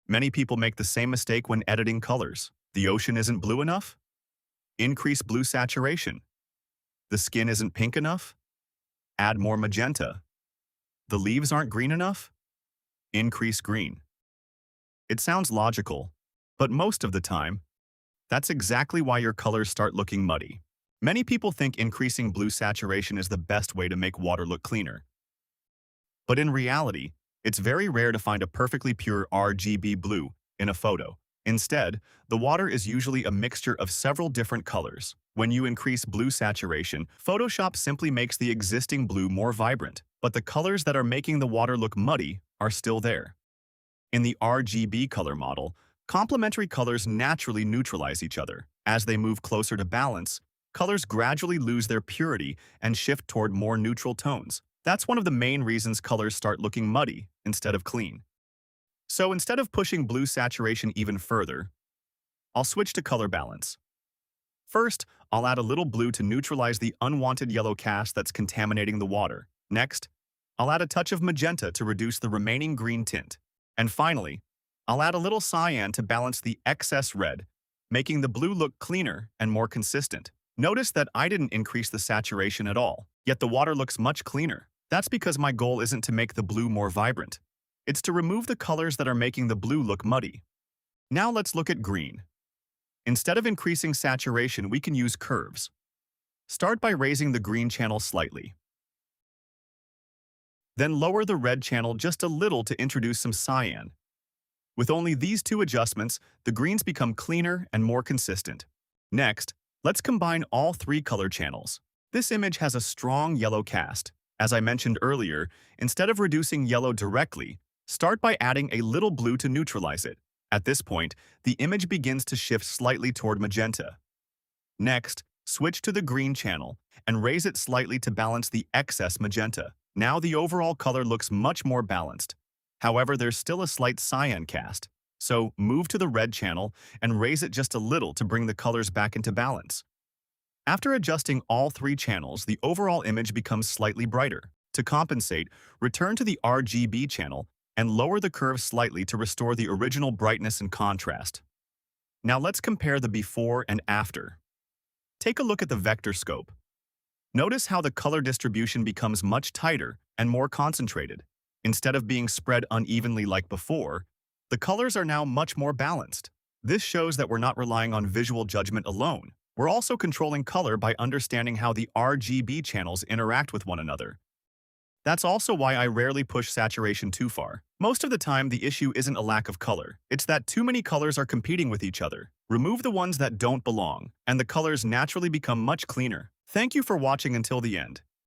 Many people make the same mistake when editing colors. The ocean isn't blue enough? Increase blue saturation. The skin isn't pink enough? Add more magenta. The leaves aren't green enough? Increase green. It sounds logical, but most of the time, that's exactly why your colors start looking muddy. Many people think increasing blue saturation is the best way to make water look cleaner. But in reality, it's very rare to find a perfectly pure RGB blue in a photo. Instead, the water is usually a mixture of several different colors. When you increase blue saturation, Photoshop simply makes the existing blue more vibrant, but the colors that are making the water look muddy are still there. In the RGB color model, complementary colors naturally neutralize each other. As they move closer to balance, colors gradually lose their purity and shift toward more neutral tones. That's one of the main reasons colors start looking muddy instead of clean. So instead of pushing blue saturation even further, I'll switch to color balance. First, I'll add a little blue to neutralize the unwanted yellow cast that's contaminating the water. Next, I'll add a touch of magenta to reduce the remaining green tint. And finally, I'll add a little cyan to balance the excess red, making the blue look cleaner and more consistent. Notice that I didn't increase the saturation at all, yet the water looks much cleaner. That's because my goal isn't to make the blue more vibrant. It's to remove the colors that are making the blue look muddy. Now let's look at green. Instead of increasing saturation, we can use curves. Start by raising the green channel slightly. Then lower the red channel just a little to introduce some cyan. With only these two adjustments, the greens become cleaner and more consistent. Next, let's combine all three color channels. This image has a strong yellow cast. As I mentioned earlier, instead of reducing yellow directly, start by adding a little blue to neutralize it. At this point, the image begins to shift slightly toward magenta. Next, switch to the green channel and raise it slightly to balance the excess magenta. Now the overall color looks much more balanced. However, there's still a slight cyan cast, so move to the red channel and raise it just a little to bring the colors back into balance. After adjusting all three channels, the overall image becomes slightly brighter. To compensate, return to the RGB channel and lower the curve slightly to restore the original brightness and contrast. Now let's compare the before and after. Take a look at the vector scope. Notice how the color distribution becomes much tighter and more concentrated. Instead of being spread unevenly like before, the colors are now much more balanced. This shows that we're not relying on visual judgment alone. We're also controlling color by understanding how the RGB channels interact with one another. That's also why I rarely push saturation too far. Most of the time, the issue isn't a lack of color. It's that too many colors are competing with each other. Remove the ones that don't belong, and the colors naturally become much cleaner. Thank you for watching until the end.